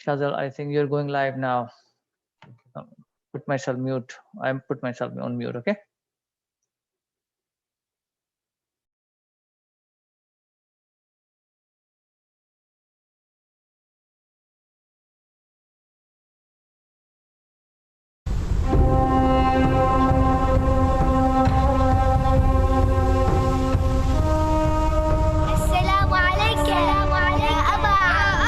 Shazal, I think you're going live now. Put myself mute. I put myself on mute, okay? السلام عليك يا أبا عبد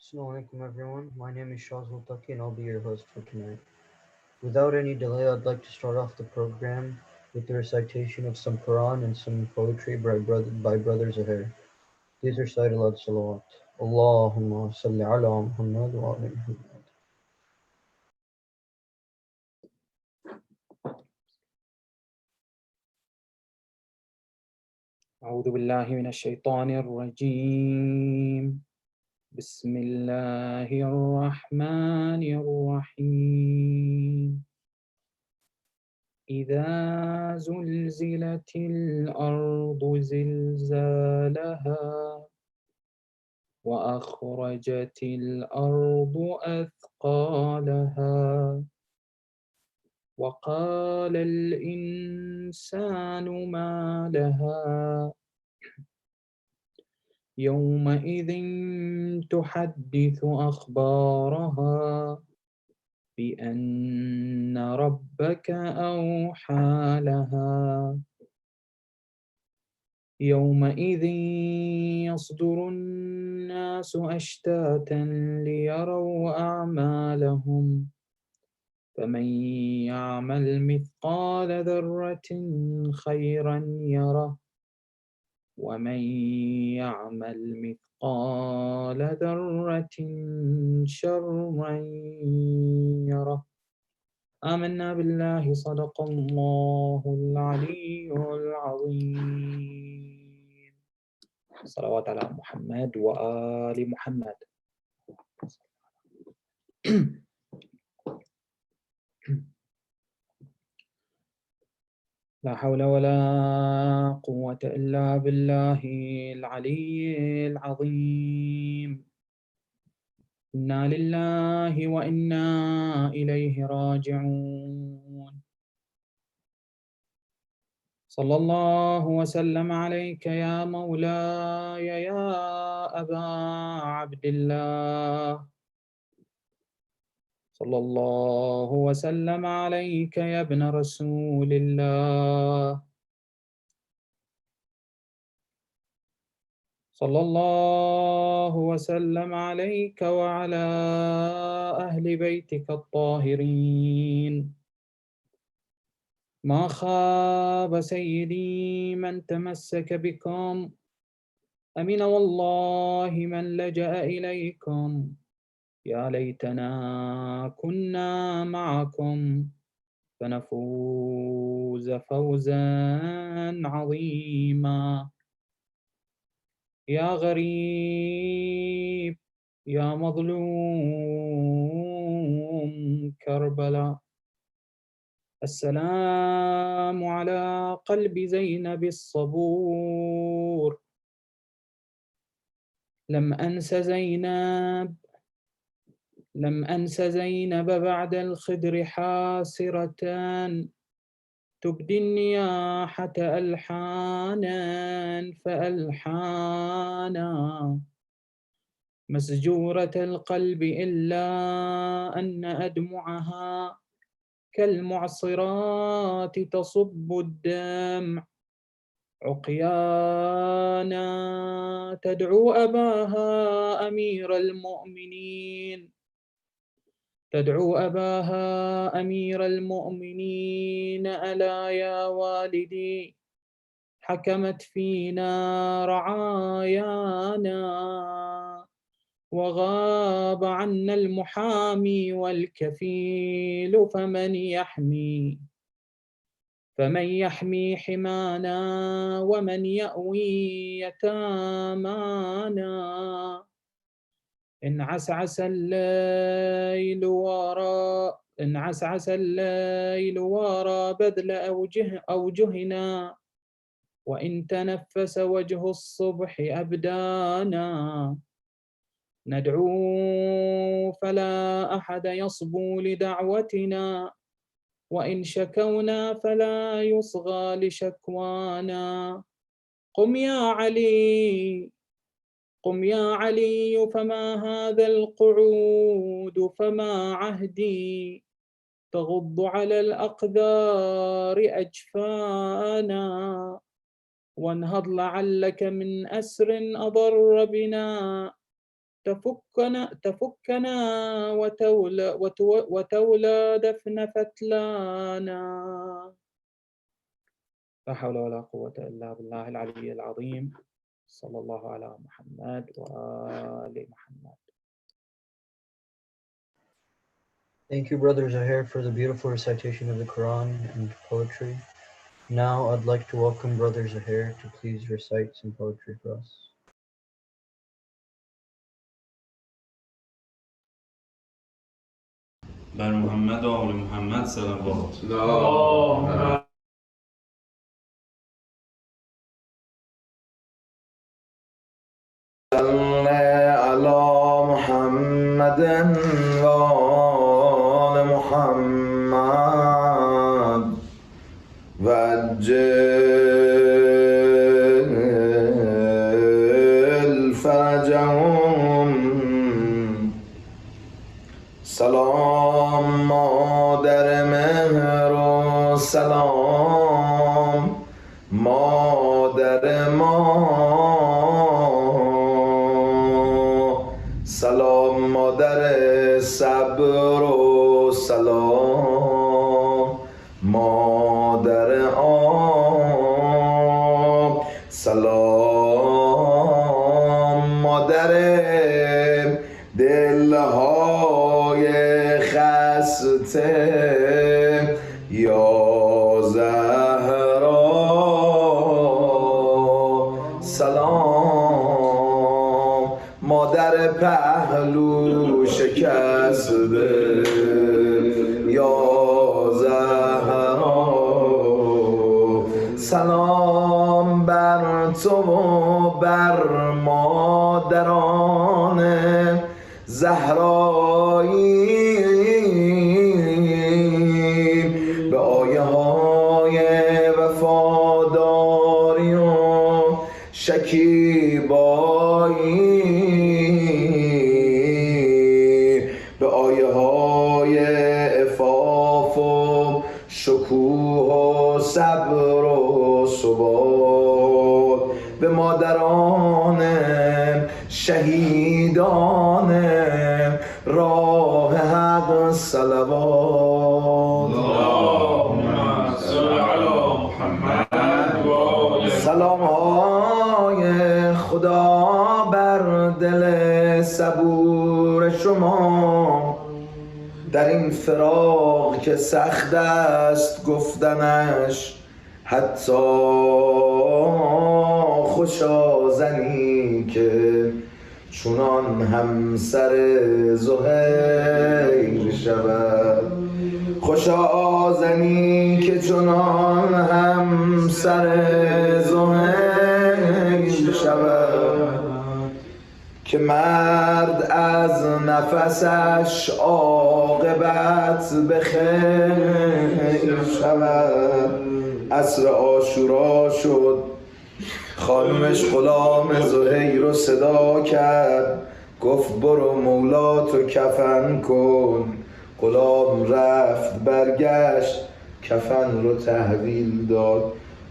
Assalamu alaikum everyone, my name is Shazul Taki and I'll be your host for tonight. Without any delay, I'd like to start off the program with the recitation of some Quran and some poetry by Brothers Ahir. These are cited al salawat. Allahumma salli ala Muhammad wa ala Muhammad. أعوذ بالله من الشيطان الرجيم بسم الله الرحمن الرحيم إذا زلزلت الأرض زلزالها وأخرجت الأرض أثقالها وقال الإنسان ما لها يومئذ تحدث أخبارها بأن ربك أوحى لها يومئذ يصدر الناس أشتاتا ليروا أعمالهم فمن يعمل مثقال ذرة خيرا يره ومن يعمل مثقال ذرة شرا يره آمنا بالله صدق الله العلي العظيم صلوات على محمد وآل محمد لا حول ولا قوة إلا بالله العلي العظيم إنا لله وإنا إليه راجعون صلى الله وسلم عليك يا مولاي يا أبا عبد الله صلى الله وسلم عليك يا ابن رسول الله. صلى الله وسلم عليك وعلى أهل بيتك الطاهرين. ما خاب سيدي من تمسك بكم، أمن والله من لجأ إليكم. يا ليتنا كنا معكم فنفوز فوزا عظيما. يا غريب يا مظلوم كربلاء، السلام على قلب زينب الصبور. لم أنس زينب بعد الخدر حاسرة، تبدي النياحة ألحانا فألحانا، مسجورة القلب إلا أن أدمعها كالمعصرات تصب الدمع. عقيانا تدعو أباها أمير المؤمنين، تدعو أباها أمير المؤمنين: ألا يا والدي حكمت فينا رعايانا، وغاب عنا المحامي والكفيل، فمن يحمي حمانا ومن يأوي يتامانا. إن عسعس الليل وراء بذل أوجهنا، وإن تنفس وجه الصبح أبدانا. ندعو فلا أحد يصبو لدعوتنا، وإن شكونا فلا يصغى لشكوانا. قم يا علي فما هذا القعود، فما عهدي تغض على الأقدار أجفانا. وانهض لعلك من أسر أضر بنا، تفكنا وتولى دفن فتلانا. لا حول ولا قوة إلا بالله العلي العظيم. صلى الله على محمد وآل محمد. Thank you, Brother Zahir, for the beautiful recitation of the Quran and poetry. Now I'd like to welcome Brother Zahir to please recite some poetry for us. بر محمد و آل محمد صلوات. صل على محمد وآل محمد وعجل فرجهم. سلام مادر مهر و سلام مادر ما، سلام مادر صبر و سلام مادر آب، سلام مادر دلهای خسته یا زهرا. سلام مادر پهلو شکسته یا زهرا. سلام بر تو و بر مادران زهرایی، به آیه های وفاداری و شکیبایی، به آیه های های عفاف و شکوه و صبر و ثبات به مادران شهیدان راه حق صلوات. اللهم صل علی محمد و آل سلام های خدا بر دل صبور شما در این فراق که سخت است گفتنش، حتی خوشا زنی که چونان همسر زهیر شود. خوشا زنی که چونان همسر زهیر شود، که مرد از نفسش عاقبت به خیر شود. عصر عاشورا شد، خانمش غلام زهیر رو صدا کرد، گفت برو مولاتو کفن کن. غلام رفت برگشت، کفن رو تحویل داد.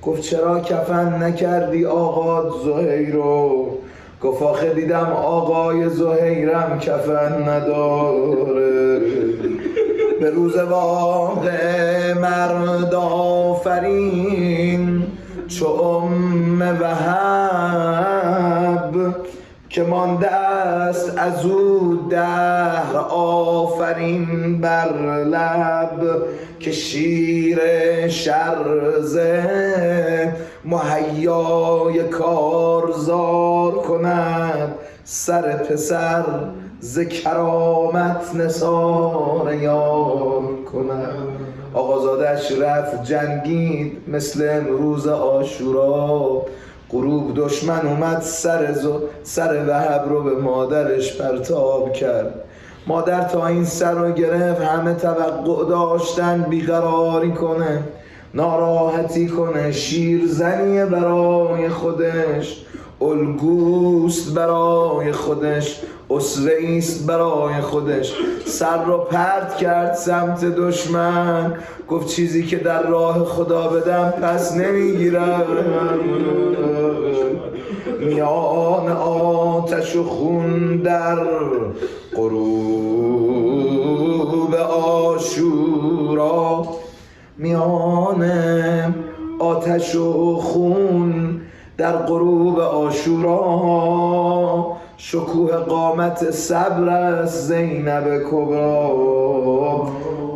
گفت چرا کفن نکردی آقا زهیر رو؟ گفت آخه دیدم آقای زهیرم کفن نداره. به روز واقع مرد آفرین چو وهب، که مانده است از او دهر آفرین بر لب. که شیر شرزه مهیای کارزار کند، سر پسر ز کرامت نثار یار کند. آقازادش رفت جنگید مثل امروز عاشورا. غروب دشمن اومد سر وهب رو به مادرش پرتاب کرد. مادر تا این سر رو گرفت، همه توقع داشتن بیقراری کنه، ناراحتی کنه. شیرزنی برای خودش، الگوست برای خودش، اسوه‌ایست برای خودش. سر رو پرت کرد سمت دشمن، گفت چیزی که در راه خدا بدم پس نمیگیرم. میان آتش و خون در غروب عاشورا، میان آتش و خون در غروب عاشورا، شکوه قامت صبر است زینب کبرا.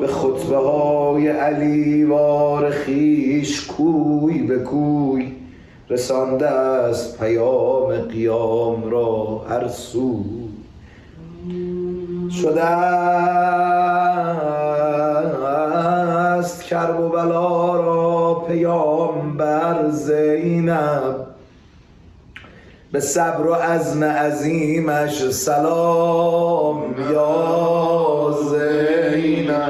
به خطبه های علی وار خویش کوی به کوی، رسانده است پیام قیام را هر سو. شده است کرب و بلا را پیام بر زینب، به صبر و عزم عظیمش سلام یا زینب.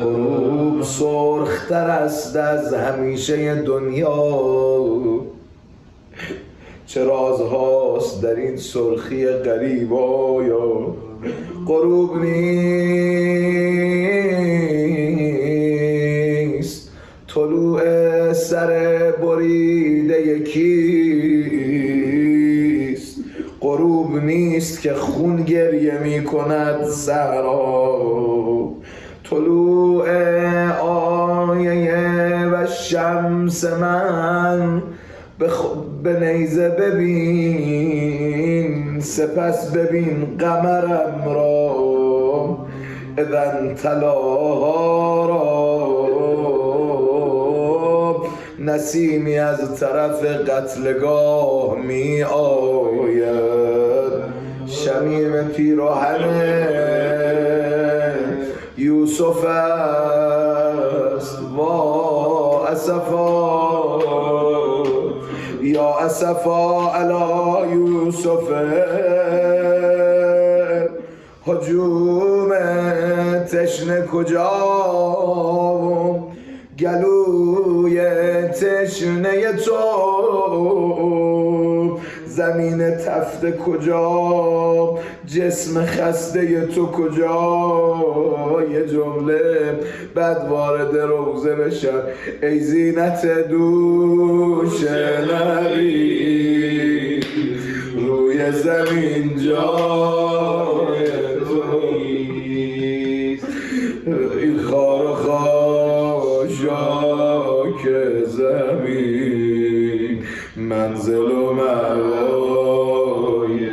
غروب سرختر است از همیشه دنیا، چه رازهاست در این سرخی غریب آیا؟ غروب نیست طلوع سر بریده یکیست. غروب نیست که خون گریه می کند صحرا. طلوع آیه و شمس من به نیزه ببین، سپس ببین قمرم را اذن تلاها را. نسیمی از طرف قتلگاه می آید، شمیم پیراهن یوسف است. وا اسفا یا اسفا علی یوسف، هجوم تشنه کجا، گلوی تشنه تو زمین تفته کجا، جسم خسته تو کجا. یه جمله بعد وارد روزه بشن، ای زینت دوش نبی روی زمین جای تویست. این خار و خاشاک زمین منزل و مأوای.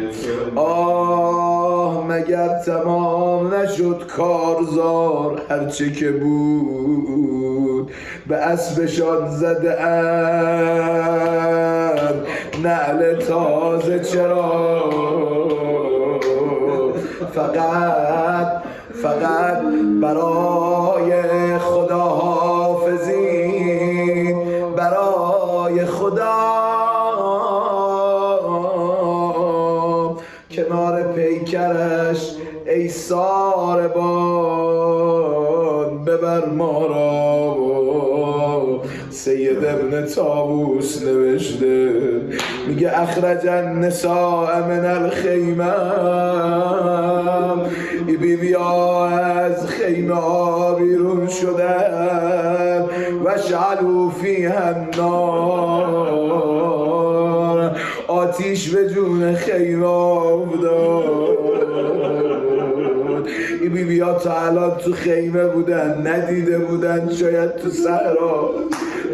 آه مگر تمام نشد کارزار، هرچه که بود به اسبشان زده اند نعل تازه. چرا فقط برای خدا حافظین، برای خدا کنار پیکرش ای ساربان ببر ما را. سید ابن طاووس نوشته، میگه اخرج النساء من الخیمه، ای بیبی ها از خیمه ها بیرون شدن و شعلو فیها النار، آتیش به جون خیمه افتاد. این بیبی ها تا الان تو خیمه بودن، ندیده بودن شاید تو صحرا.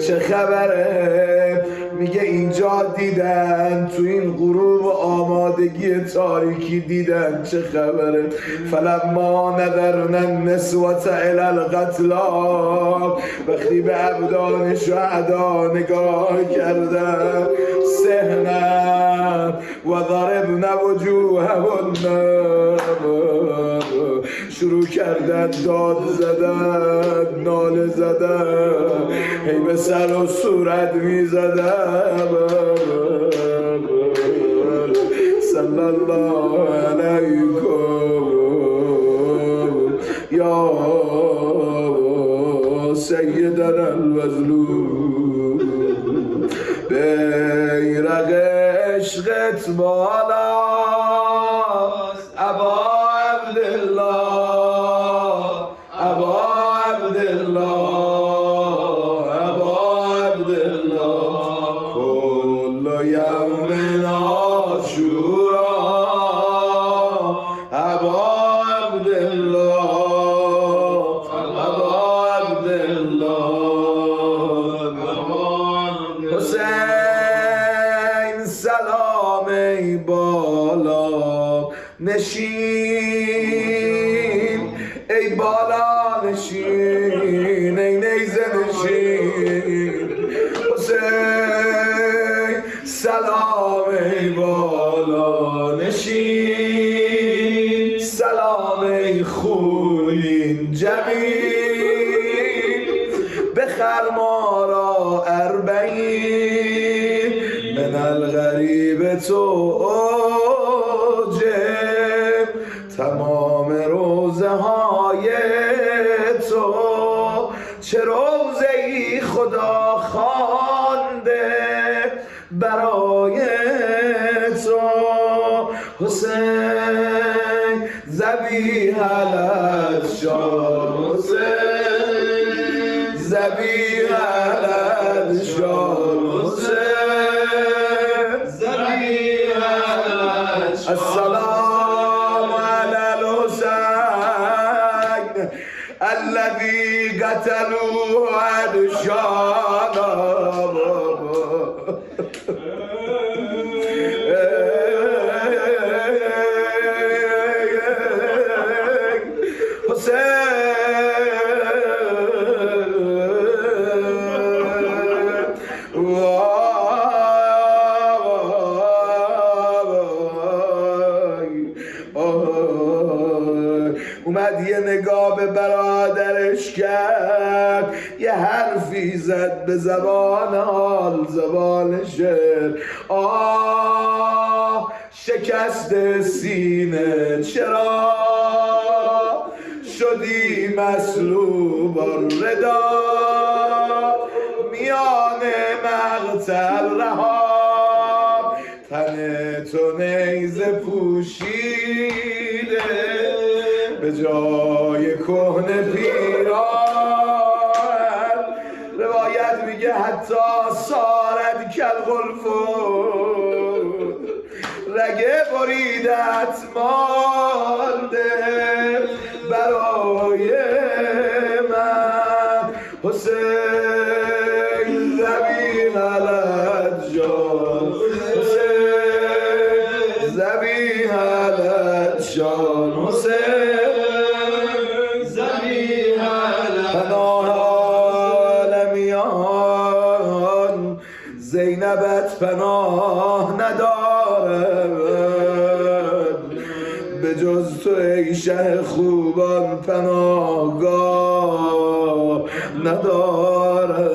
چه خبره؟ میگه اینجا دیدن، تو این غروب و آمادگی تاریکی دیدن. چه خبره؟ فلما نظرنا النسوة الی القتلا، وقتی به ابدان شهدا نگاه کردن، سهنا و ضربن وجوههن، شروع کردن داد زدن، ناله زدن، هی به سر و صورت می زدن. صلی الله علیکم یا سیدنا المظلوم. بیرق عشقت بالاست ابا عبدالله، ابا عبدالله، ابا عبدالله. کل یوم عاشورا ابا عبدالله، ابا عبدالله. حسین سلام ای بالا نشین، ای بالا نشین، ای نیزه نشین. حسین سلام ای بالا نشین، سلام ای خونین جبین، بخر ما را اربعین من الغریب تو اوجب. تمام روزه های تو چه روزه ای خدا خوانده برای تو. حسین ذبیح الاشجار، حسین ذبیح الاشجار، حسین ذبیح الاشجار. السلام علی الحسین الذي قتلوه عطشانا. اومد یه نگاه به برادرش کرد، یه حرفی زد به زبان حال، زبان شعر. آه شکست سینه چرا شدی مسلوب الردا، میان مقتل رها تن تو نیزه پوشیده به جای کهنه پیران روایت میگه حتی سارد کالغلفو رگه بریدت مانده برای من حسین زبین علت جان حسین زبین علت جان حسین زبین علت پناه عالمیان زینبت پناه ندارد به جز تو ای شه خوبان پناهگاه ندارد.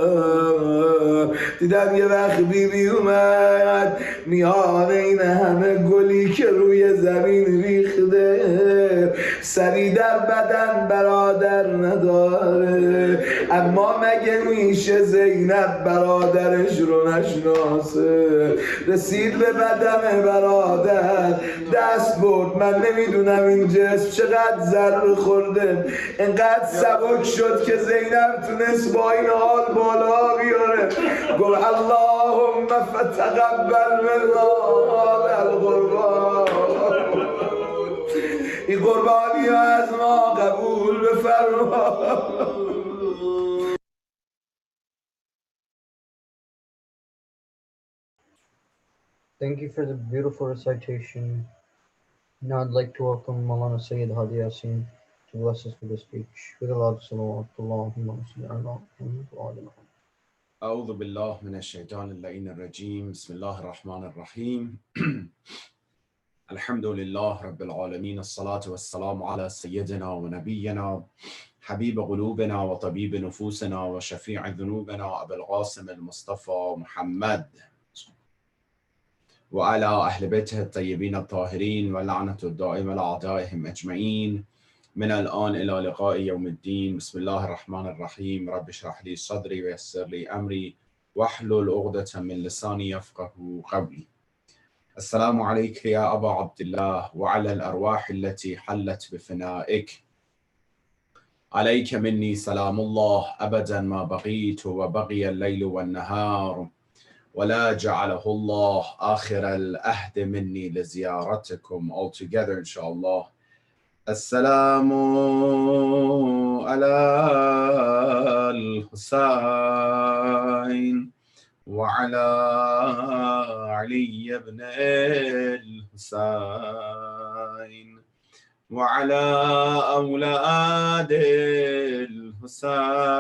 دیدم یه وقت بیبی اومد میان این همه گلی که روی زمین ریخته سری در بدن برادر نداره اما مگه میشه زینب برادرش رو نشناسه رسید به بدن برادر دست برد من نمیدونم این جسم چقدر ضربه خورده انقدر سبک شد که زینب تونست با این حال بالا بیاره گفت اللهم فتقبل منا القربان این قربانی ها از ما قبول بفرما. Thank you for the beautiful recitation. Now I'd like to welcome Maulana Sayyid Hadi Yasin to bless us with the speech. With a loud salawat, Allahumma salli ala Muhammad wa ala Muhammad. أعوذ بالله من الشيطان اللعين الرجيم بسم الله الرحمن الرحيم الحمد لله رب العالمين الصلاة والسلام على سيدنا ونبينا حبيب قلوبنا وطبيب نفوسنا وشفيع ذنوبنا أبي القاسم المصطفى محمد وعلى أهل بيته الطيبين الطاهرين واللعنة الدائمة لأعدائهم أجمعين من الآن إلى لقاء يوم الدين. بسم الله الرحمن الرحيم. رب اشرح لي صدري ويسر لي أمري واحلل عقدة من لساني يفقه قولي. السلام عليك يا أبا عبد الله وعلى الأرواح التي حلت بفنائك. عليك مني سلام الله أبدا ما بقيت وبقي الليل والنهار ولا جعله الله آخر الأهد مني لزيارتكم. All together inshallah. السلام على الحسين وعلى علي بن الحسين وعلى أولاد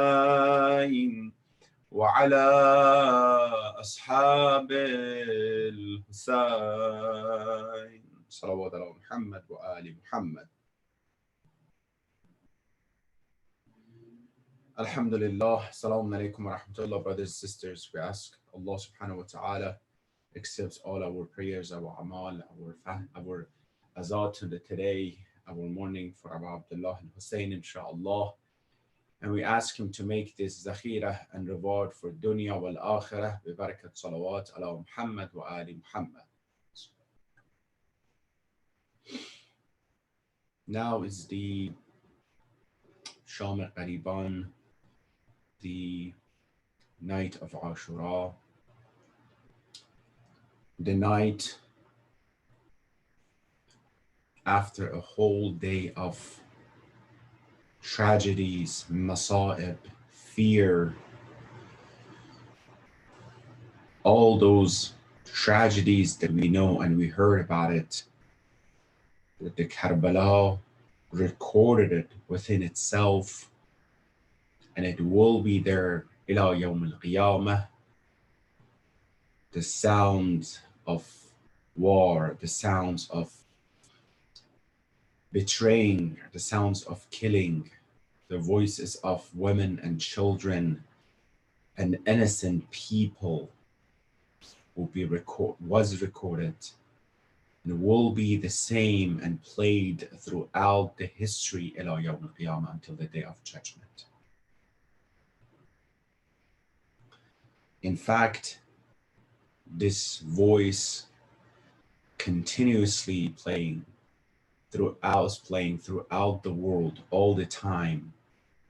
الحسين وعلى أصحاب الحسين صلوات على محمد وآل محمد. Alhamdulillah, Assalamu alaikum wa rahmatullah, brothers and sisters. We ask Allah subhanahu wa ta'ala accepts all our prayers, our amal, our azad today, our morning for Abu Abdullah and Hussein, inshallah. And we ask him to make this zakhirah and reward for dunya wal akhirah bi barakat salawat ala Muhammad wa ali Muhammad. Now is the Sham al-Qariban, the night of Ashra, the night after a whole day of tragedies, masa'ib, fear, all those tragedies that we know and we heard about it, that the Karbala recorded it within itself, and it will be there ila yawm al-qiyamah. The sounds of war, the sounds of betraying, the sounds of killing, the voices of women and children and innocent people was recorded and will be the same and played throughout the history ila yawm al-qiyamah until the day of judgment. In fact, this voice continuously playing throughout the world all the time.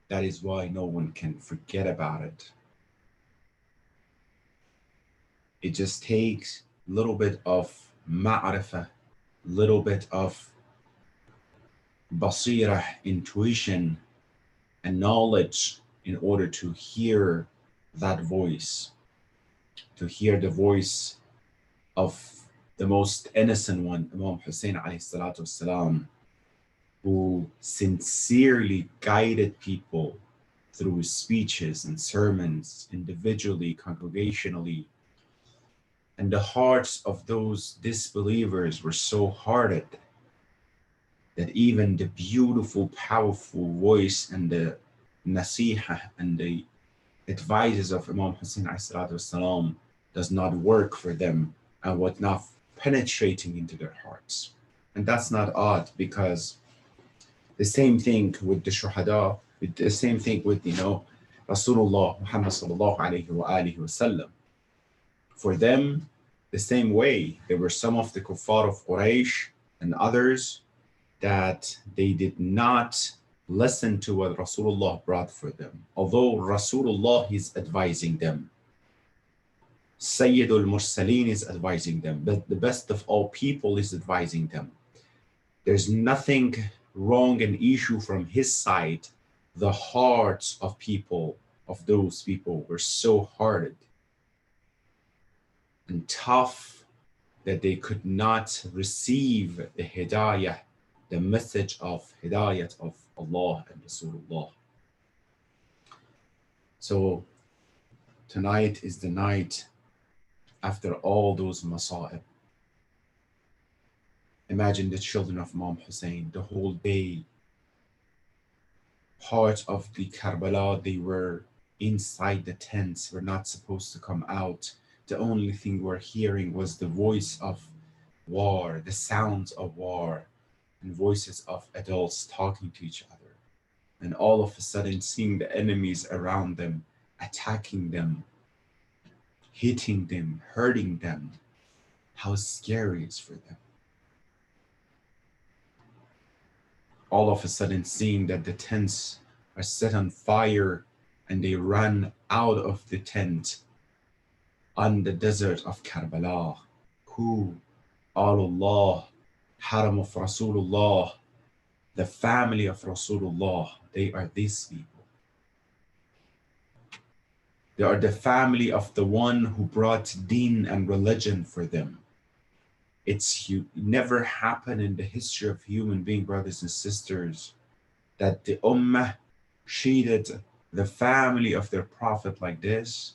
That is why no one can forget about it. It just takes a little bit of ma'rifah, little bit of basira, intuition, and knowledge in order to hear that voice, to hear the voice of the most innocent one, Imam Hussein alayhi salatu wasalam, who sincerely guided people through speeches and sermons, individually, congregationally. And the hearts of those disbelievers were so hardened that even the beautiful, powerful voice and the nasiha and the advices of Imam Hussein والسلام, does not work for them and was not penetrating into their hearts. And that's not odd, because the same thing with the shuhada, the same thing with, Rasulullah Muhammad sallallahu alayhi wa alihi wasallam. For them, the same way, there were some of the kuffar of Quraysh and others that they did not listen to what Rasulullah brought for them. Although Rasulullah is advising them, Sayyidul Mursaleen is advising them, but the best of all people is advising them. There's nothing wrong and issue from his side. The hearts of those people were so hardened and tough that they could not receive the hidayah, the message of hidayat of Allah and Rasulullah. So tonight is the night after all those masa'ib. Imagine the children of Imam Hussein, the whole day, part of the Karbala, they were inside the tents, were not supposed to come out. The only thing we're hearing was the voice of war, the sounds of war, and voices of adults talking to each other. And all of a sudden seeing the enemies around them, attacking them, hitting them, hurting them. How scary it is for them. All of a sudden seeing that the tents are set on fire and they run out of the tent on the desert of Karbala. Who? Allah, Haram of Rasulullah, the family of Rasulullah, they are these people. They are the family of the one who brought deen and religion for them. It's never happened in the history of human being, brothers and sisters, that the ummah treated the family of their prophet like this.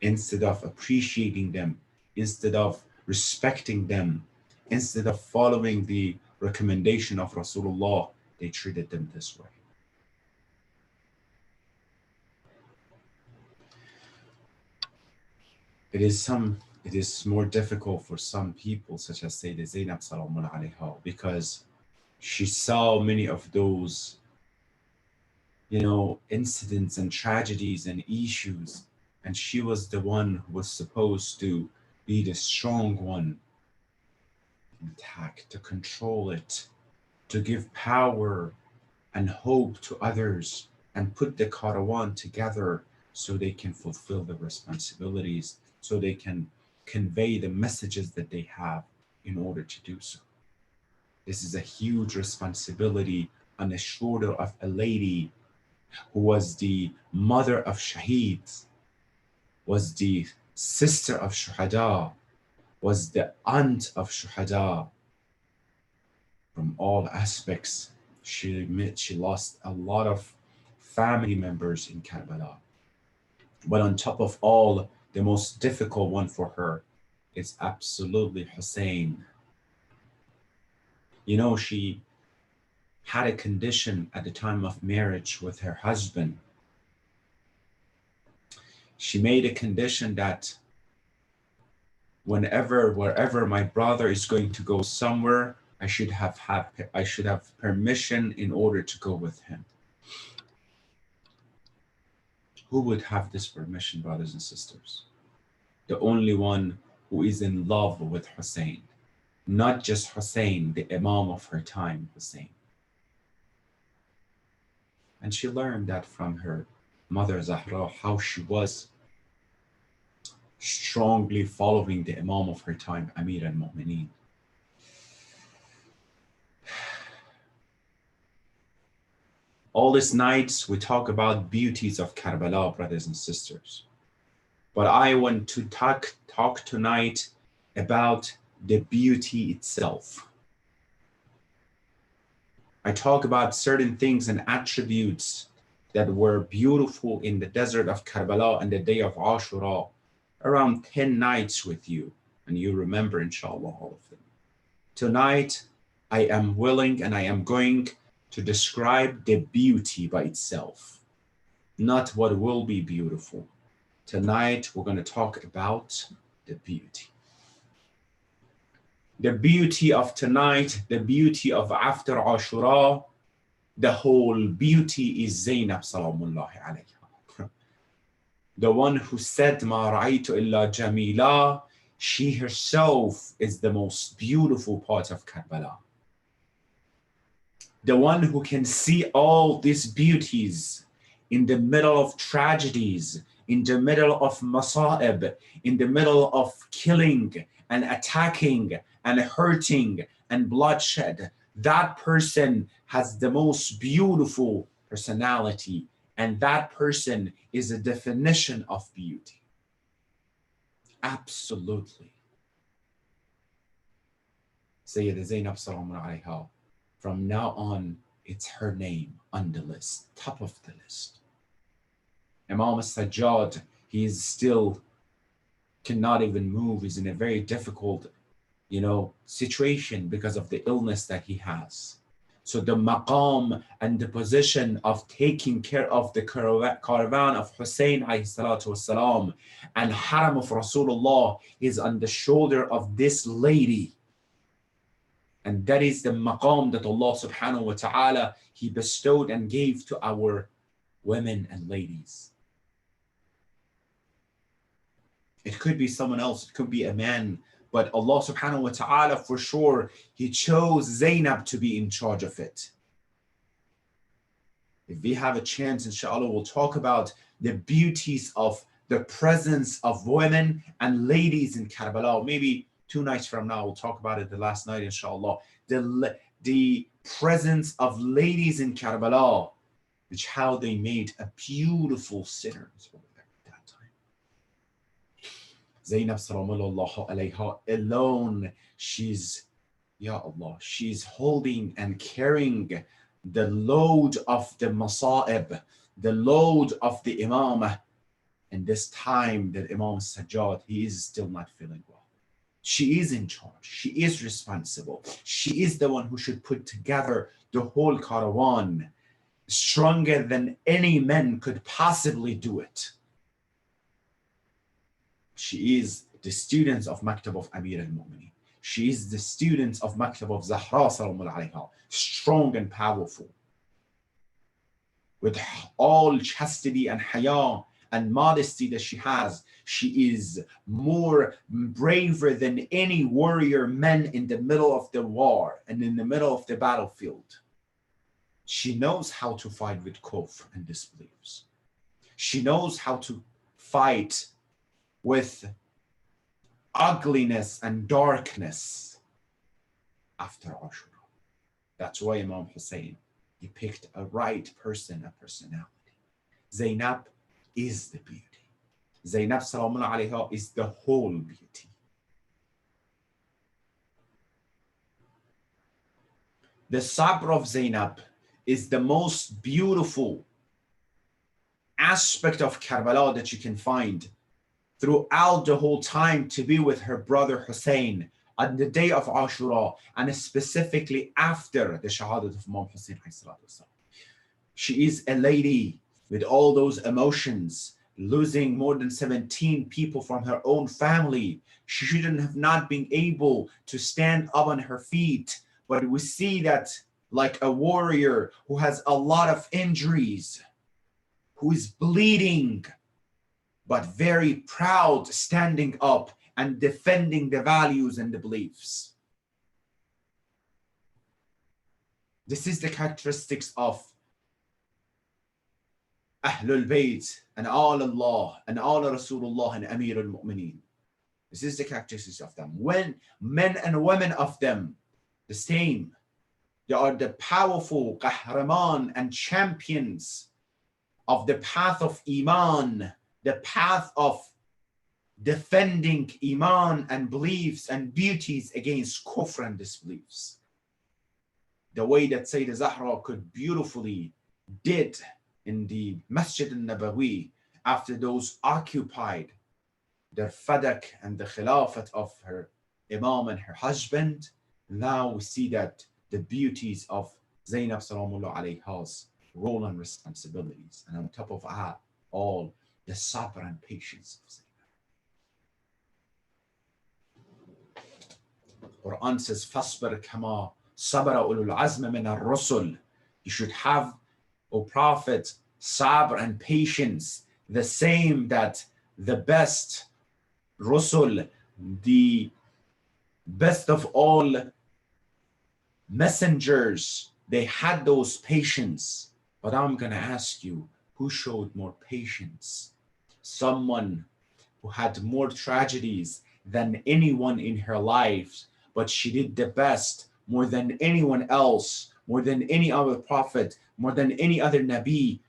Instead of appreciating them, instead of respecting them, instead of following the recommendation of Rasulullah, they treated them this way. It is more difficult for some people, such as Sayyidah Zainab Salamun alayha, because she saw many of those, incidents and tragedies and issues, and she was the one who was supposed to be the strong one, intact, to control it, to give power and hope to others, and put the Karawan together so they can fulfill their responsibilities, so they can convey the messages that they have in order to do so. This is a huge responsibility on the shoulder of a lady who was the mother of shaheeds, was the sister of shuhada, was the aunt of shuhada. From all aspects, she lost a lot of family members in Karbala. But on top of all, the most difficult one for her is absolutely Hussein. She had a condition at the time of marriage with her husband. She made a condition that wherever my brother is going to go somewhere, I should have permission in order to go with him. Who would have this permission, brothers and sisters? The only one who is in love with Hussein. Not just Hussein, the Imam of her time, Hussein. And she learned that from her mother Zahra, how she was strongly following the Imam of her time, Amir al-Mu'mineen. All these nights we talk about beauties of Karbala, brothers and sisters. But I want to talk tonight about the beauty itself. I talk about certain things and attributes that were beautiful in the desert of Karbala and the day of Ashura, around 10 nights with you, and you remember, inshallah, all of them. Tonight, I am willing and I am going to describe the beauty by itself, not what will be beautiful. Tonight, we're going to talk about the beauty. The beauty of tonight, the beauty of after Ashura, the whole beauty is Zainab salamullahi alayha. The one who said, Ma ra'aytu illa jamila, she herself is the most beautiful part of Karbala. The one who can see all these beauties in the middle of tragedies, in the middle of masa'ib, in the middle of killing and attacking and hurting and bloodshed. That person has the most beautiful personality, and that person is a definition of beauty. Absolutely. Sayyida Zainab salamullahi alayha, from now on, it's her name on the list, top of the list. Imam Sajjad, he is still cannot even move. He's in a very difficult, situation because of the illness that he has. So the maqam and the position of taking care of the caravan of Hussein alayhi salatu wasalam and haram of Rasulullah is on the shoulder of this lady. And that is the maqam that Allah subhanahu wa ta'ala, He bestowed and gave to our women and ladies. It could be someone else, it could be a man, but Allah subhanahu wa ta'ala, for sure, He chose Zainab to be in charge of it. If we have a chance, inshallah, we'll talk about the beauties of the presence of women and ladies in Karbala. Maybe 2 nights from now, we'll talk about it the last night, inshallah. The presence of ladies in Karbala, which how they made a beautiful sinners over there at that time. Zainab sallallahu alayha alone, she's holding and carrying the load of the masa'ib, the load of the imamah. And this time that Imam Sajjad, he is still not feeling well. She is in charge. She is responsible. She is the one who should put together the whole caravan, stronger than any man could possibly do it. She is the student of Maktab of Amir al-Mu'mineen. She is the student of Maktab of Zahra salamullahi alayha, strong and powerful. With all chastity and haya and modesty that she has, she is more braver than any warrior men in the middle of the war and in the middle of the battlefield. She knows how to fight with kufr and disbeliefs. She knows how to fight with ugliness and darkness after Ashura. That's why Imam Hussein, he picked a right person, a personality. Zainab is the beauty. Zainab salamullahi alayha is the whole beauty. The sabr of Zainab is the most beautiful aspect of Karbala that you can find throughout the whole time, to be with her brother Hussein on the day of Ashura, and specifically after the shahadat of Imam Hussein. She is a lady with all those emotions, losing more than 17 people from her own family. She shouldn't have not been able to stand up on her feet, but we see that like a warrior who has a lot of injuries, who is bleeding, but very proud, standing up and defending the values and the beliefs. This is the characteristics of Ahlul Bayt and Al Allah and Al Rasulullah and Amir al-Mu'mineen. This is the characteristics of them. When men and women of them, the same. They are the powerful qahraman and champions of the path of Iman, the path of defending Iman and beliefs and beauties against kufr and disbeliefs. The way that Sayyidah Zahra could beautifully did in the Masjid al-Nabawi after those occupied their fadak and the khilafat of her Imam and her husband. Now we see that the beauties of Zainab Salamullah alayha's role and responsibilities, and on top of that, all the sabr and patience of Zainab. Quran says, "Fasbir kama sabara ulul azm min ar-rusul." You should have, O Prophet, sabr and patience, the same that the best Rusul, the best of all messengers, they had those patience. But I'm going to ask you, who showed more patience? Someone who had more tragedies than anyone in her life, but she did the best more than anyone else, more than any other prophet, more than any other Nabi,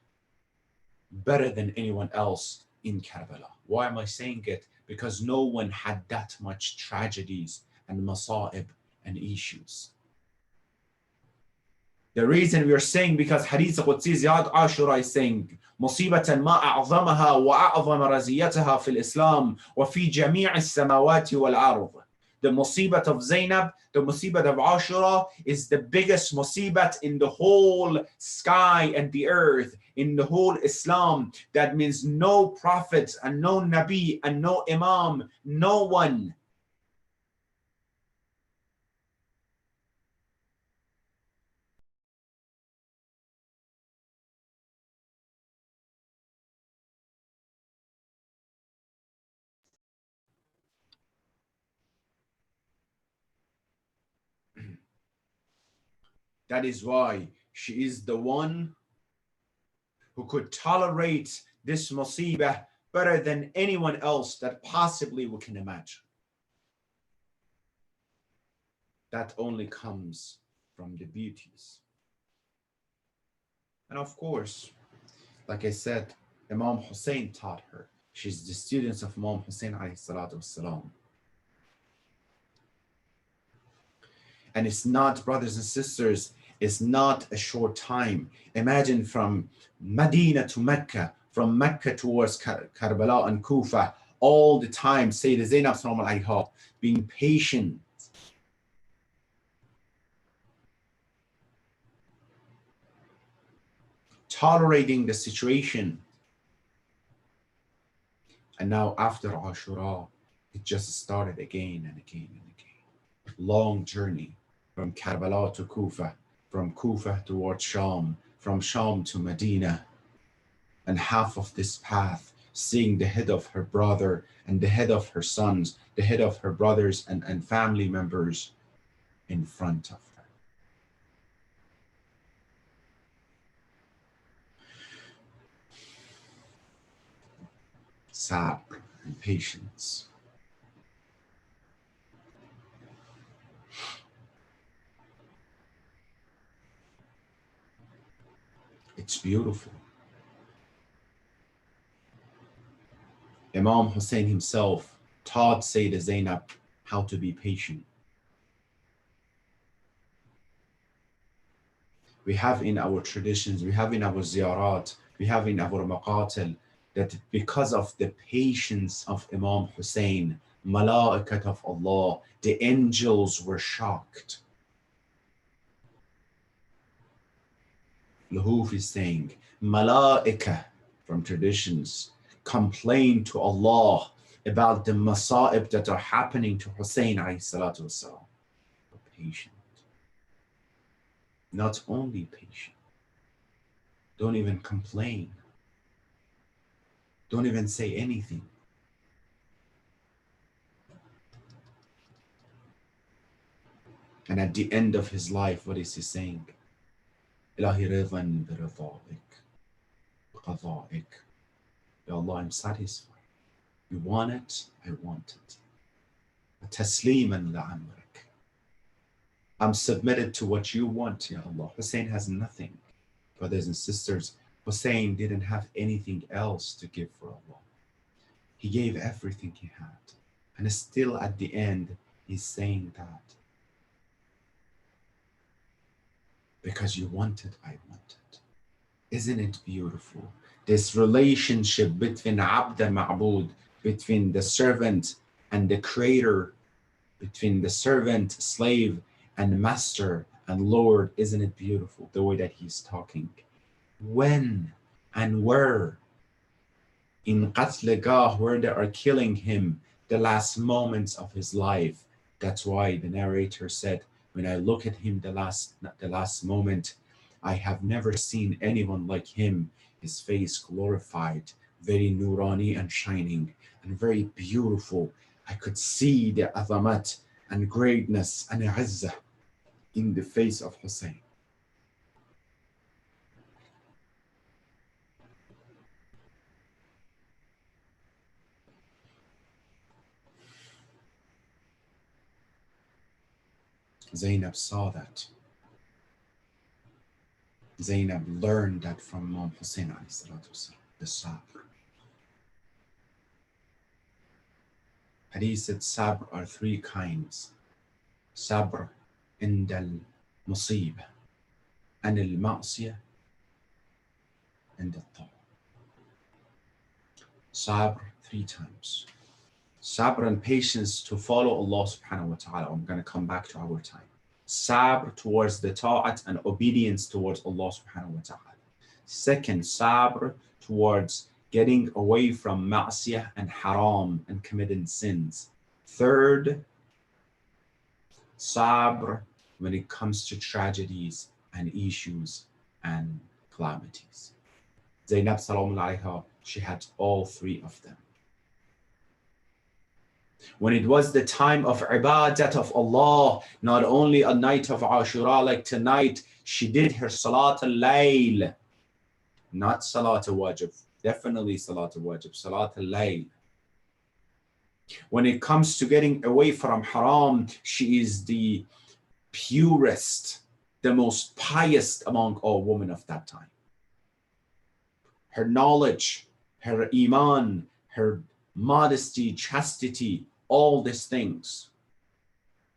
better than anyone else in Karbala. Why am I saying it? Because no one had that much tragedies and masa'ib and issues. The reason we are saying, because Hadith Qudsi Ziyad Ashra is saying, مصيبة ما أعظمها وأعظم رزيتها في الإسلام وفي جميع السماوات والأرض. The musibat of Zainab, the musibat of Ashra is the biggest musibat in the whole sky and the earth, in the whole Islam. That means no prophet and no Nabi and no Imam, no one That is why she is the one who could tolerate this musibah better than anyone else that possibly we can imagine. That only comes from the beauties. And of course, like I said, Imam Hussein taught her. She's the student of Imam Hussein alayhi salatu wassalam. And it's not, brothers and sisters, it's not a short time. Imagine from Medina to Mecca, from Mecca towards Karbala and Kufa, all the time, Sayyidah Zainab Salam alayha, being patient. Tolerating the situation. And now after Ashura, it just started again and again and again. Long journey from Karbala to Kufa, from Kufa towards Sham, from Sham to Medina. And half of this path, seeing the head of her brother and the head of her sons, the head of her brothers and family members in front of her. Sabr and patience. It's beautiful. Imam Hussein himself taught Sayyidah Zainab how to be patient. We have in our traditions, we have in our ziyarat, we have in our maqatil, that because of the patience of Imam Hussein, Malaikat of Allah, the angels were shocked. Luhuf is saying, Malaika from traditions complain to Allah about the masa'ib that are happening to Hussein alayhi salatu wasalam. Patient. Not only patient. Don't even complain. Don't even say anything. And at the end of his life, what is he saying? Ilahi ridan birida'ik, biqada'ik. Ya Allah, I'm satisfied. You want it, I want it. Tasliman la'amrik. I'm submitted to what you want, Ya Allah. Hussein has nothing. Brothers and sisters, Hussein didn't have anything else to give for Allah. He gave everything he had. And still at the end, he's saying that. Because you want it, I want it. Isn't it beautiful? This relationship between Abd and Ma'bud, between the servant and the creator, between the servant, slave, and master and Lord, isn't it beautiful? The way that he's talking. When and where? In Qatlegah, where they are killing him, the last moments of his life. That's why the narrator said, when I look at him the last moment, I have never seen anyone like him. His face glorified, very nurani and shining, and very beautiful. I could see the azamat and greatness and izzah in the face of Hussein. Zainab saw that. Zainab learned that from Imam Hussein alayhi salatu wasalam, the sabr. Hadith said sabr are three kinds. Sabr عند المصيبة عن المعصية عند الطاعة. Sabr 3 times. Sabr and patience to follow Allah subhanahu wa ta'ala. I'm going to come back to our time. Sabr towards the ta'at and obedience towards Allah subhanahu wa ta'ala. Second, sabr towards getting away from ma'siyah and haram and committing sins. Third, sabr when it comes to tragedies and issues and calamities. Zainab salamun alayha, she had all 3 of them. When it was the time of ibadat of Allah, not only a night of Ashura like tonight, she did her salat al-layl, not salat al-wajib, definitely salat al-wajib, salat al-layl. When it comes to getting away from haram, she is the purest, the most pious among all women of that time. Her knowledge, her iman, her modesty, chastity, all these things.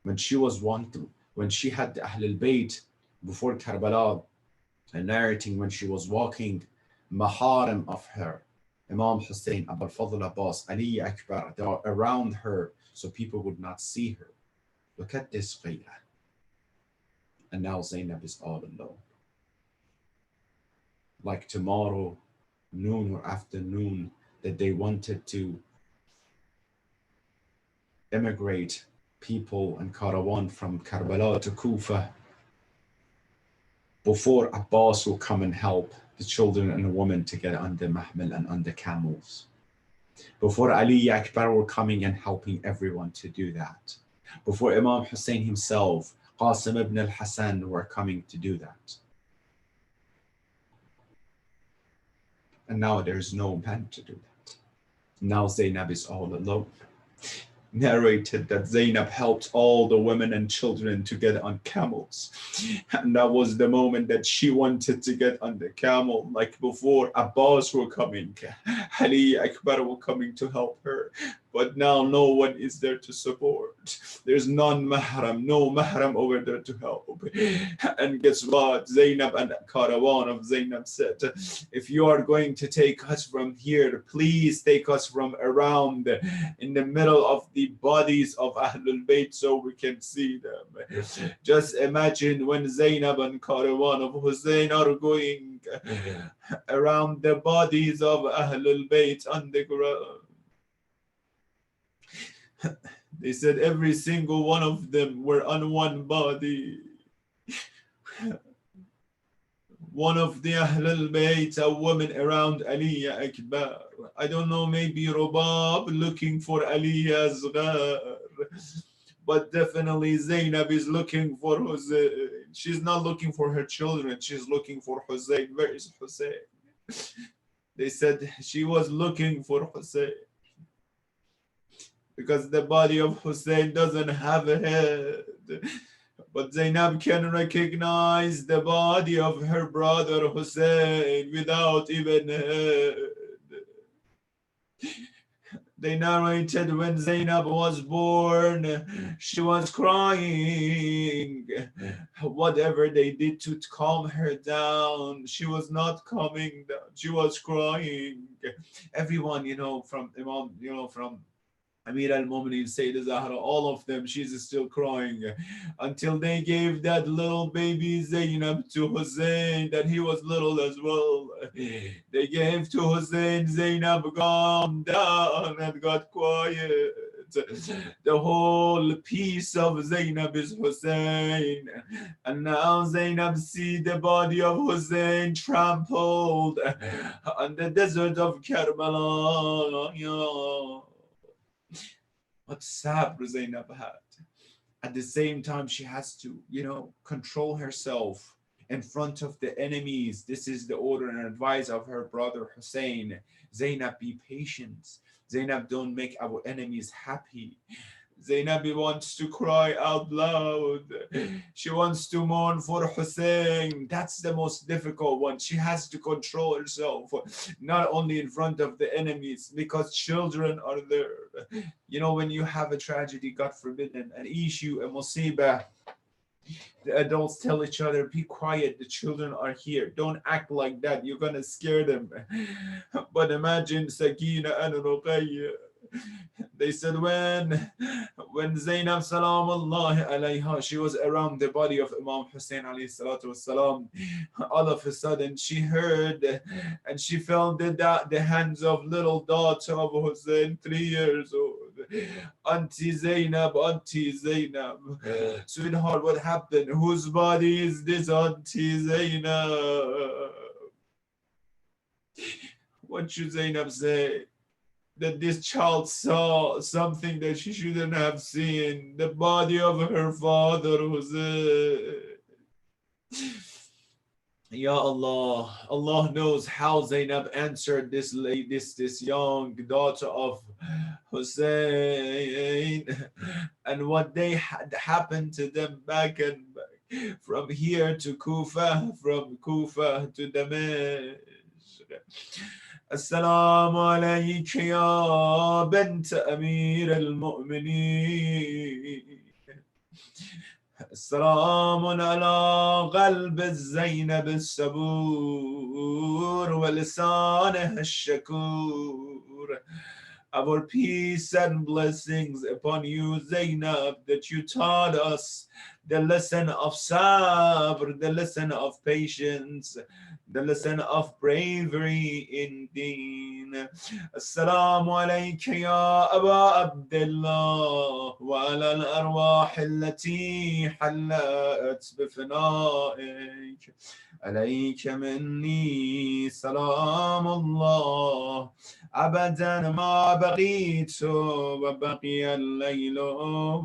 When she was wanted, when she had the Ahlul Bayt before Karbala, and narrating when she was walking, Muharram of her, Imam Hussein, Abul Fadl Abbas, Ali Akbar, they are around her so people would not see her. Look at this qiyah. And now Zainab is all alone. Like tomorrow, noon or afternoon, that they wanted to emigrate people and caravan from Karbala to Kufa. Before Abbas will come and help the children and the women to get on the mahmal and on the camels. Before Ali Akbar were coming and helping everyone to do that. Before Imam Hussein himself, Qasim ibn al-Hassan were coming to do that. And now there's no man to do that. Now Zainab is all alone. Narrated that Zainab helped all the women and children to get on camels. And that was the moment that she wanted to get on the camel. Like before, Abbas were coming, Ali Akbar were coming to help her. But now no one is there to support. There's non-mahram, no mahram over there to help. And guess what? Zainab and caravan of Zainab said, if you are going to take us from here, please take us from around in the middle of the bodies of Ahlul Bayt so we can see them. Just imagine when Zainab and caravan of Hussein are going around the bodies of Ahlul Bayt on the ground. They said every single one of them were on one body. One of the Ahlul Bayt, a woman around Ali Akbar. I don't know, maybe Rubab looking for Ali Asghar. but definitely Zainab is looking for Hussein. She's not looking for her children, she's looking for Hussein. Where is Hussein? They said she was looking for Hussein because the body of Hussein doesn't have a head. But Zainab can recognize the body of her brother Hussein without even a head. They narrated when Zainab was born, she was crying. Whatever they did to calm her down, she was not calming down. She was crying. Everyone, from Imam, from Amir al-Mu'minin, Sayyidah Zahra, all of them, she's still crying until they gave that little baby Zainab to Hussein, that he was little as well. They gave to Hussein, Zainab calmed down and got quiet. The whole piece of Zainab is Hussein. And now Zainab see the body of Hussein trampled on the desert of Karbala. What sabr Zainab had. At the same time, she has to, control herself in front of the enemies. This is the order and advice of her brother Hussein. Zainab, be patient. Zainab, don't make our enemies happy. Zainab wants to cry out loud. She wants to mourn for Hussein. That's the most difficult one. She has to control herself, not only in front of the enemies, because children are there. When you have a tragedy, God forbid, an issue, a musibah, the adults tell each other, be quiet, the children are here. Don't act like that. You're going to scare them. But imagine Sakina and Ruqayya. They said when Zainab salamullahi alayha, she was around the body of Imam Hussein alayhi salatu wasalam, all of a sudden she heard and she felt the hands of little daughter of Hussein, 3 years old. Auntie Zainab, sweetheart, what happened? Whose body is this, Auntie Zainab? What should Zainab say? That this child saw something that she shouldn't have seen, the body of her father, Hussein. Ya Allah, Allah knows how Zainab answered this young daughter of Hussein, and what they had happened to them back and back, from here to Kufa, from Kufa to Damascus. السلام عليك يا بنت أمير المؤمنين السلام على قلب الزينب الصبور ولسانه الشكور. Our peace and blessings upon you, Zainab, that you taught us the lesson of sabr, the lesson of patience, the lesson of bravery in deen. Assalamu alayka ya Aba Abdullah wa ala al-arwah allati hallat bifna'ik. عليك مني سلام الله أبدا ما بقيت وبقي الليل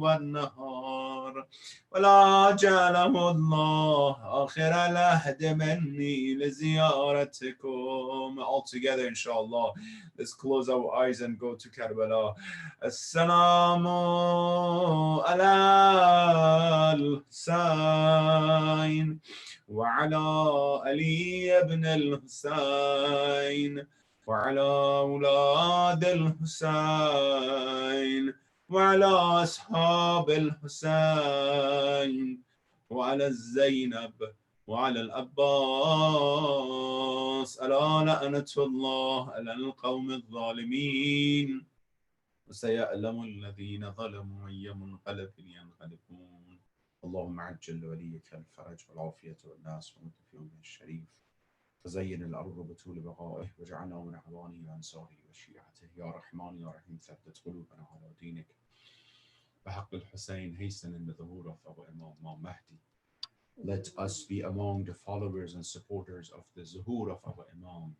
والنهار ولا جعله الله آخر العهد مني لزيارتكم. All together inshallah. Let's close our eyes and go to Karbala. Assalamu ala al-Husayn وعلى علي بن الحسين وعلى أولاد الحسين وعلى أصحاب الحسين وعلى الزينب وعلى العباس ألا لعنة الله على القوم الظالمين وسيعلم الذين ظلموا أي منقلب ينقلبون. اللهم عجل لوليك الفرج والعافية والناس ومت في يومه الشريف فزين الأرض بطول بقائه وجعلنا من أعوانه وأنصاره وشيعته يا رحمن يا رحيم ثبت قلوبنا على دينك بحق الحسين hasten the ظهور of our Imam Mahdi. Let us be among the followers and supporters of the zuhur of our Imam.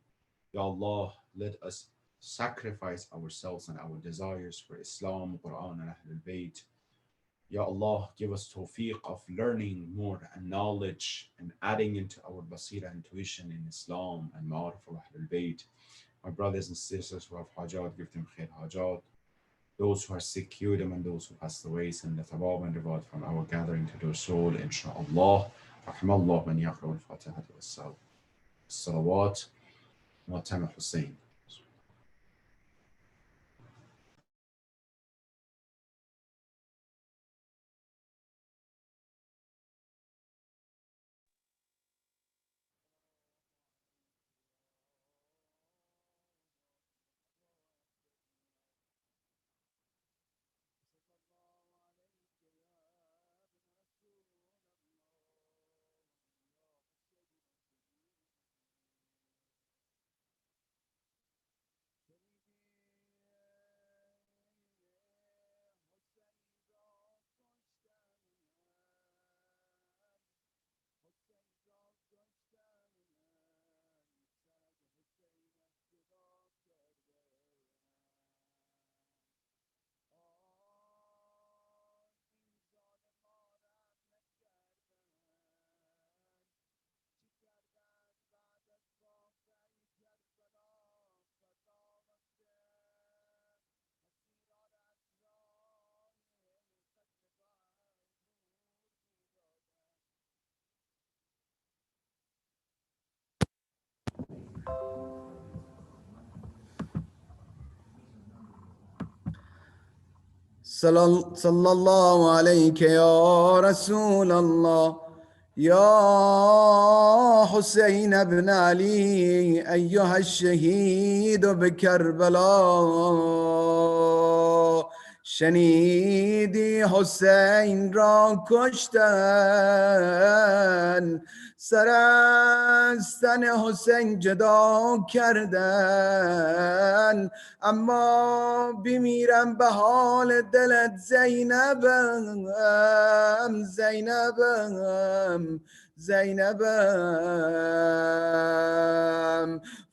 Ya Allah, let us sacrifice ourselves and our desires for Islam, Quran and Ahlul Bayt. Ya Allah, give us tawfiq of learning more and knowledge and adding into our basira intuition in Islam and Ma'arif of Ahlul Bayt. My brothers and sisters who have hajat, give them khair hajat. Those who are sick, cure them, and those who passed away, send the thabab and reward from our gathering to their soul, inshaAllah. Rahmallah man yaqra al-Fatiha was-salawat wa Tama Hussein. صلى الله عليك يا رسول الله يا حسين بن علي أيها الشهيد بكربلاء شنیدی حسین را کشتن سر از تن حسین جدا کردن اما بمیرم به حال دلت زینبم زینبم زینبم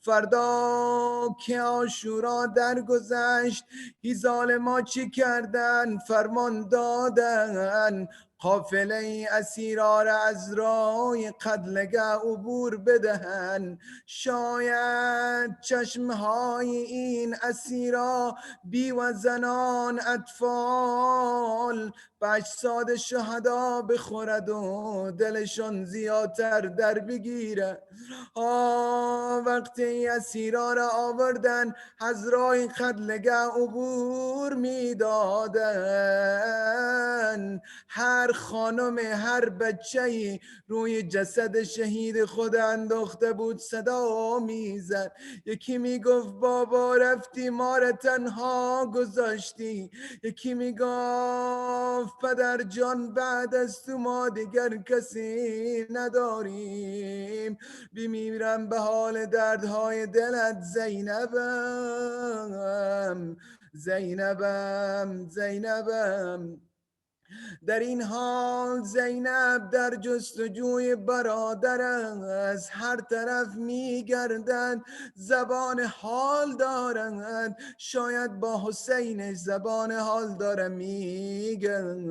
فردا که عاشورا درگذشت هیزال ما چی کردن فرمان دادن قافله اسیرا را از راه قتلگه عبور بدهن شاید چشمهای این اسیرا بی و زنان اطفال به اجساد شهدا بخورد و دلشان زیادتر در بگیره وقتی اسیرا را آوردن از راه قتلگه عبور میدادن هر خانم هر بچه‌ای روی جسد شهید خود انداخته بود صدا میزد یکی میگفت بابا رفتی ما را تنها گذاشتی یکی میگفت پدر جان بعد از تو ما دیگر کسی نداریم بمیرم به حال دردهای دلت زینبم زینبم زینبم در این حال زینب در جستجوی برادر از هر طرف میگردند زبان حال دارند شاید با حسینش زبان حال داره میگن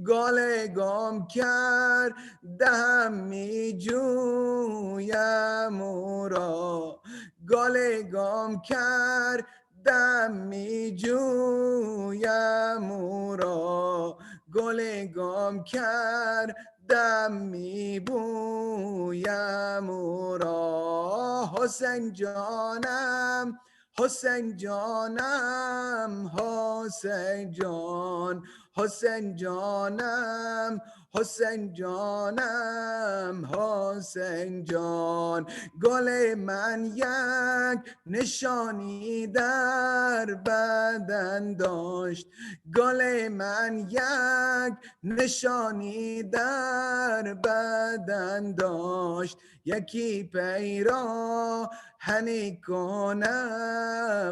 گاله گام کرد دهم میجویم او را گاله گام کرد دم می جویم او را گل گام کرد دم می بویم او را حسین جانم حسین جانم حسین جان حسین جانم حسین جانم حسین جان گل من یک نشانی در بدن داشت گل من یک نشانی در بدن داشت یکی پیرا هنی کنه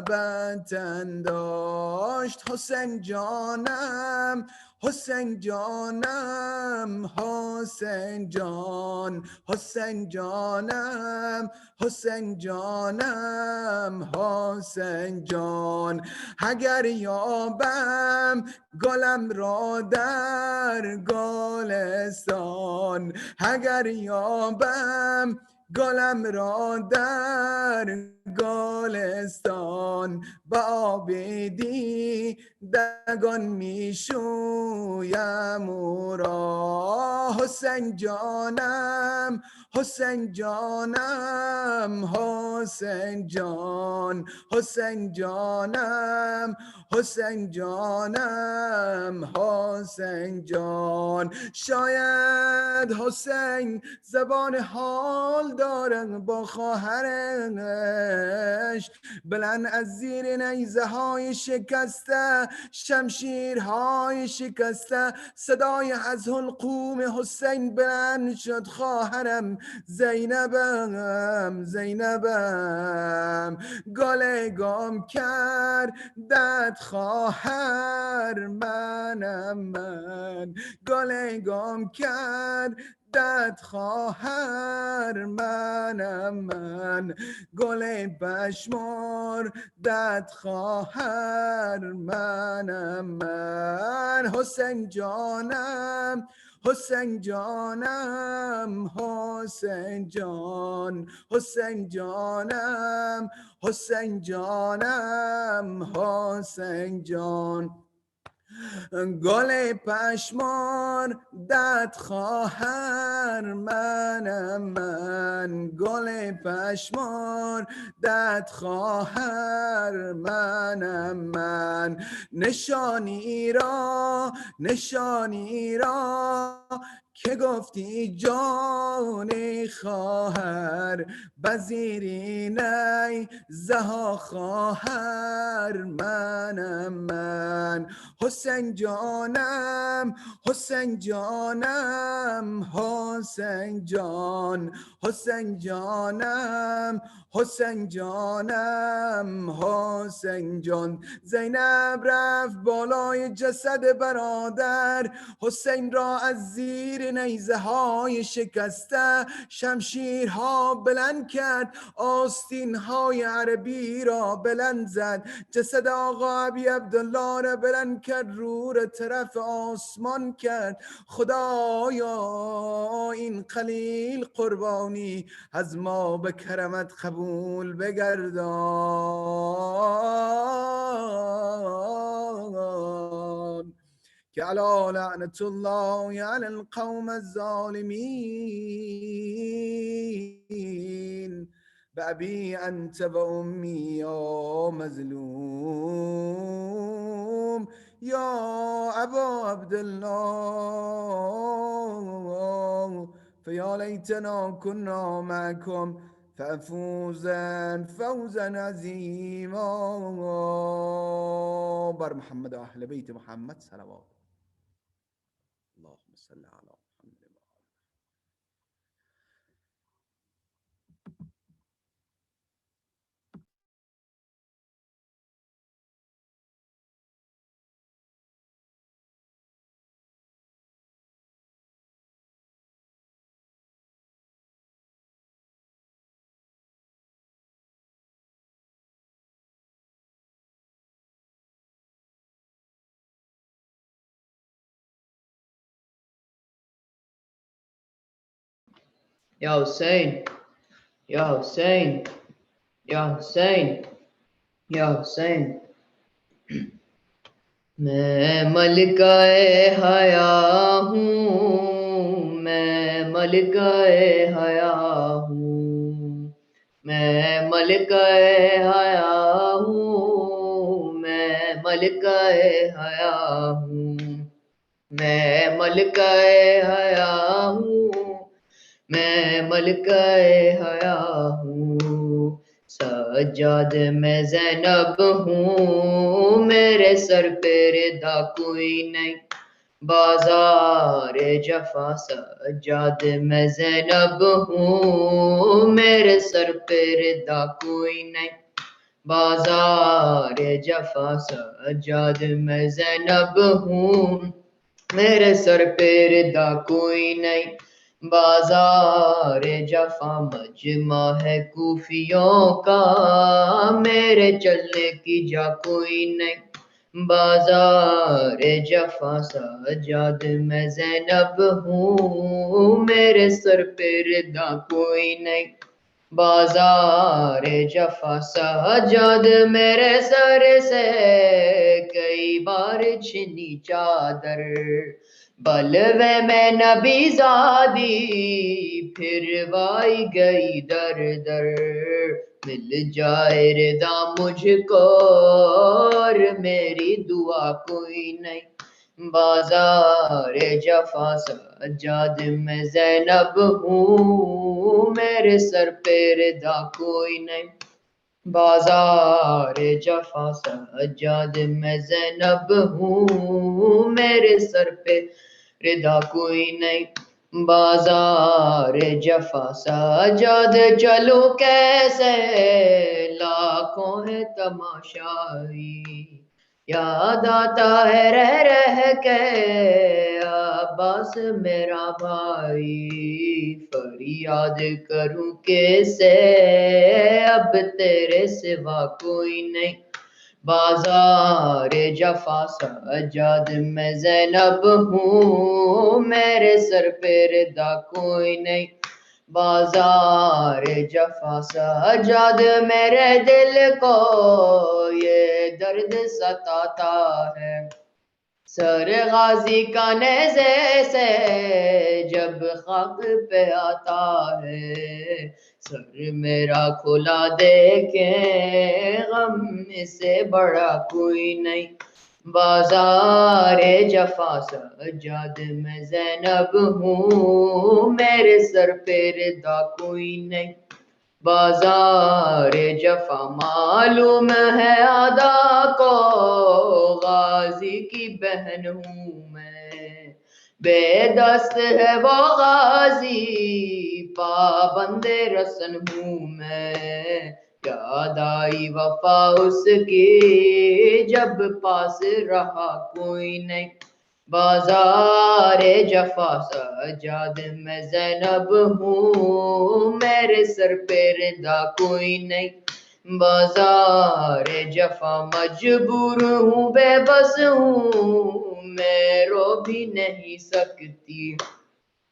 بتن داشت حسین جانم حسین جانم حسین جان حسین جانم حسین جانم حسین جان اگر یابم گلم را در گلستان اگر یابم گلم را در گلستان با آب دیدگان میشویم او را حسین جانم حسین جانم حسین جان حسین جانم حسین جانم حسین جان شاید حسین زبان حال داره با خواهرش بلند از زیر نیزه های شکسته شمشیرهای شکسته صدای از حلقوم حسین بلند شد خواهرم زینبم زینبم گله گم کردت خواهر منم من گله گم کردت خواهر منم من گل پشمار دت خواهر منم من حسین جانم حسین جانم حسین جان حسین جانم حسین جانم حسین جان گل پشمار دت خواهر منم من گل پشمار دت خواهر منم من نشانی را که گفتی جان خواهر بزیری نیزها خواهر منم من حسین جانم حسین جانم حسین جان حسین جانم حسین جانم حسین جان زینب رفت بالای جسد برادر حسین را از زیر نیزه های شکسته شمشیرها بلند کرد آستین های عربی را بلند زد جسد آقا ابی عبدالله را بلند کرد رو طرف آسمان کرد خدایا این قلیل قربانی از ما به کرمت قبول بگردان که علی لعنت الله علی القوم الظالمین بأبی انت و امی یا مظلوم یا ابا عبدالله فیا لیتنا کنا معکم فافوزا فوزا عظیما بر محمد و اهل بیت محمد صلوات اللهم صل علی محمد. Ya Hussein, Ya Hussein, Ya Hussein, Ya Hussein. मैं मलिकाए हया हूँ, मैं मलिकाए हया हूँ, मैं मलिकाए हया हूँ, मैं मलिकाए हया हूँ, मैं मलिकाए हया हूँ, मैं मलिकाए हया हूँ। सज्जाद मैं ज़ैनब हूँ, मेरे सर पे रिदा कोई नहीं, बाज़ार जफ़ा सज्जाद मैं ज़ैनब हूँ, मेरे सर पे रिदा कोई नहीं, बाज़ार जफ़ा सज्जाद मैं ज़ैनब हूँ, میرے سر پہ ردا کوئی نہیں، بازار جفا مجمع ہے کوفیوں کا، میرے چلنے کی جا کوئی نہیں، بازار جفا سجاد میں زینب ہوں، میرے سر پہ ردا کوئی نہیں، بازار جفا سجاد میرے سر سے کئی بار چھنی چادر، بلوے میں نبی زادی پھر وائی گئی در در، مل جائے ردا مجھ کو اور میری دعا کوئی نہیں، بازار جفا سجاد میں زینب ہوں، میرے سر پہ ردا کوئی نہیں، بازار جفا سجاد میں زینب ہوں، میرے سر پہ ردا کوئی نہیں، بازار جفا سجاد چلو کیسے لاکھوں ہے تماشائی، یاد آتا ہے رہ کے عباس میرا بھائی، فریاد کروں کیسے اب تیرے سوا کوئی نہیں، بازار جفا سجاد میں زینب ہوں، میرے سر پہ ردا کوئی نہیں، بازار جفا سجاد میرے دل کو یہ درد ستاتا ہے، سر غازی کا نیزے سے جب خاک پہ آتا ہے، سر میرا کھلا دیکھیں غم سے بڑا کوئی نہیں، بازار جفا سجاد میں زینب ہوں، میرے سر پہ ردا کوئی نہیں، بازار جفا معلوم ہے ادا کو غازی کی بہن ہوں میں، بے دست ہے وہ غازی پابند رسن ہوں میں، یاد آئی وفا اس کی جب پاس رہا کوئی نہیں، بازار جفا سجاد میں زینب ہوں، میرے سر پہ ردا کوئی نہیں، بازار جفا مجبور ہوں بے بس ہوں، میں رو بھی نہیں سکتی،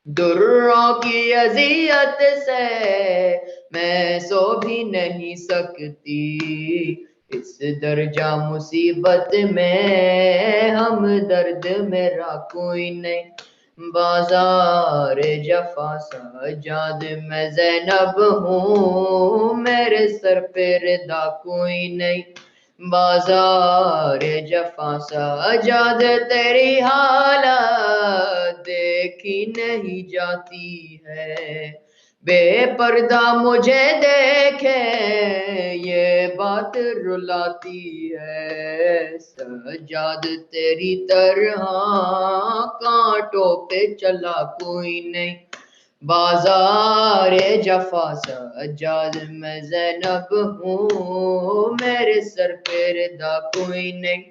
دروں کی اذیت سے میں سو بھی نہیں سکتی، اس درجہ مصیبت میں ہم درد میرا کوئی نہیں، بازار جفا سجاد میں زینب ہوں، میرے سر پہ ردا کوئی نہیں، بازار جفا سجاد تیری حالت دیکھی نہیں جاتی ہے، بے پردہ مجھے دیکھے یہ بات رلاتی ہے، سجاد تیری طرح کانٹوں پہ چلا کوئی نہیں، بازار جفا سجاد میں زینب ہوں، میرے سر پہ ردا کوئی نہیں،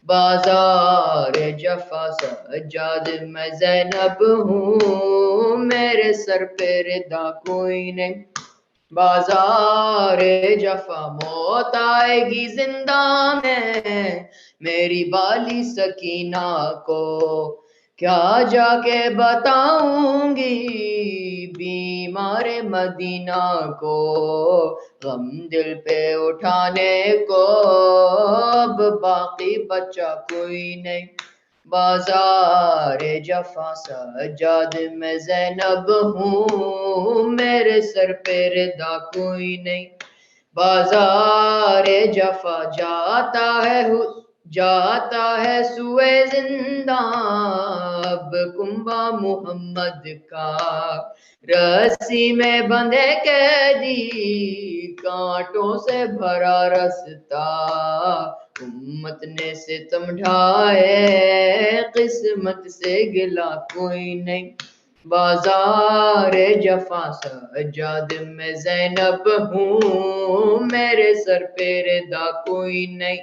بازار جفا سجاد میں زینب ہوں، میرے سر پہ ردا کوئی نہیں، بازار جفا موت آئے گی زندہ میں میری بالی سکینہ کو، کیا جا کے بتاؤں گی بیمار مدینہ کو، غم دل پہ اٹھانے کو اب باقی بچا کوئی نہیں، بازار جفا سجاد میں زینب ہوں، میرے سر پہ ردا کوئی نہیں، بازار جفا جاتا ہے سوئے زندہ اب کنبا محمد کا، رسی میں بندھے قیدی کانٹوں سے بھرا رستہ، امت نے ستم ڈھائے قسمت سے گلا کوئی نہیں، بازار جفا سجاد میں زینب ہوں، میرے سر پہ ردا کوئی نہیں،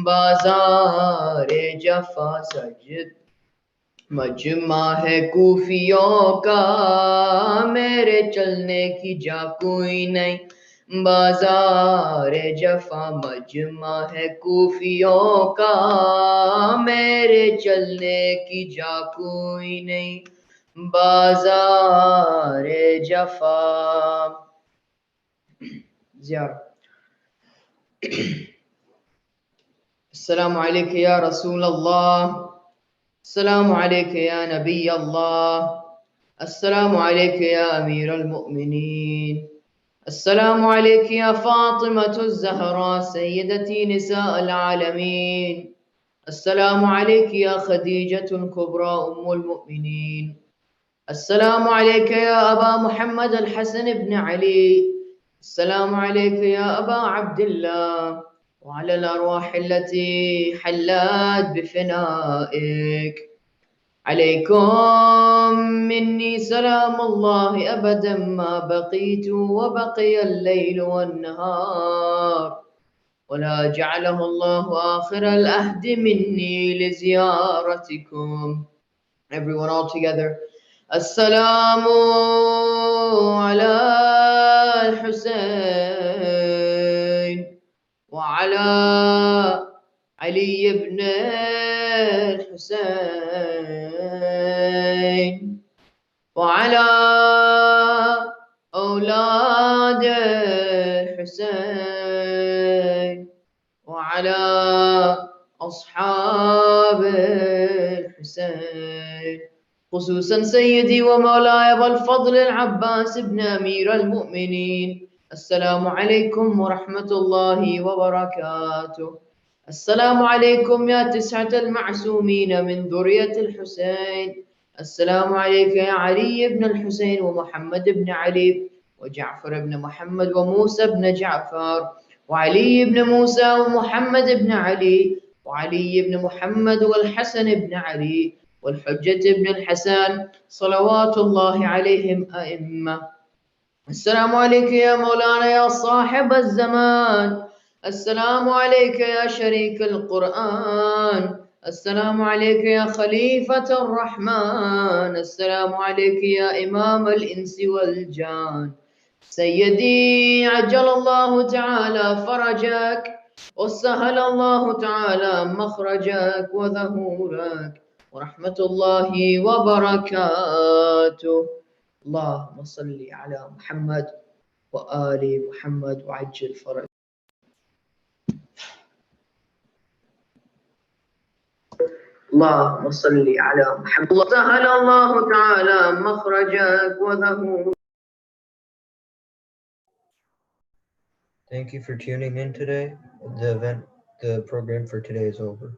بازار جفا मजमा है कूफियों का मेरे चलने की जा कोई नहीं बाजार जफा मजमा है कूफियों का मेरे चलने की जा कोई नहीं बाजार जफा ज़ियारा अस्सलामु अलैका या रसूल अल्लाह अस्सलामु अलैका या नबी अल्लाह अस्सलामु अलैका या अमीर المؤمنين السلام عليك يا فاطمة الزهراء سيدتي نساء العالمين السلام عليك يا خديجة الكبرى أم المؤمنين السلام عليك يا أبا محمد الحسن بن علي السلام عليك يا أبا عبد الله وعلى الأرواح التي حلت بفنائك عليكم مني سلام الله أبدا ما بقيت وبقي الليل والنهار ولا جعله الله آخر الأهد مني لزيارتكم. Everyone all together. السلام على الحسين وعلى علي بن الحسين وعلى أولاد الحسين وعلى أصحاب الحسين خصوصا سيدي ومولاي أبا الفضل العباس بن أمير المؤمنين السلام عليكم ورحمة الله وبركاته. السلام عليكم يا تسعة المعصومين من ذرية الحسين. السلام عليك يا علي بن الحسين ومحمد بن علي وجعفر بن محمد وموسى بن جعفر وعلي بن موسى ومحمد بن علي وعلي بن محمد والحسن بن علي والحجة بن الحسن صلوات الله عليهم أئمة. السلام عليك يا مولانا يا صاحب الزمان. السلام عليك يا شريك القرآن. السلام عليك يا خليفة الرحمن. السلام عليك يا إمام الإنس والجان. سيدي عجل الله تعالى فرجك وسهل الله تعالى مخرجك وظهورك ورحمة الله وبركاته. اللهم صل على محمد وآل محمد وعجل فرج. اللهم صل على محمد وسهل الله تعالى مخرجك وظهورك. Thank you for tuning in today. The program for today is over.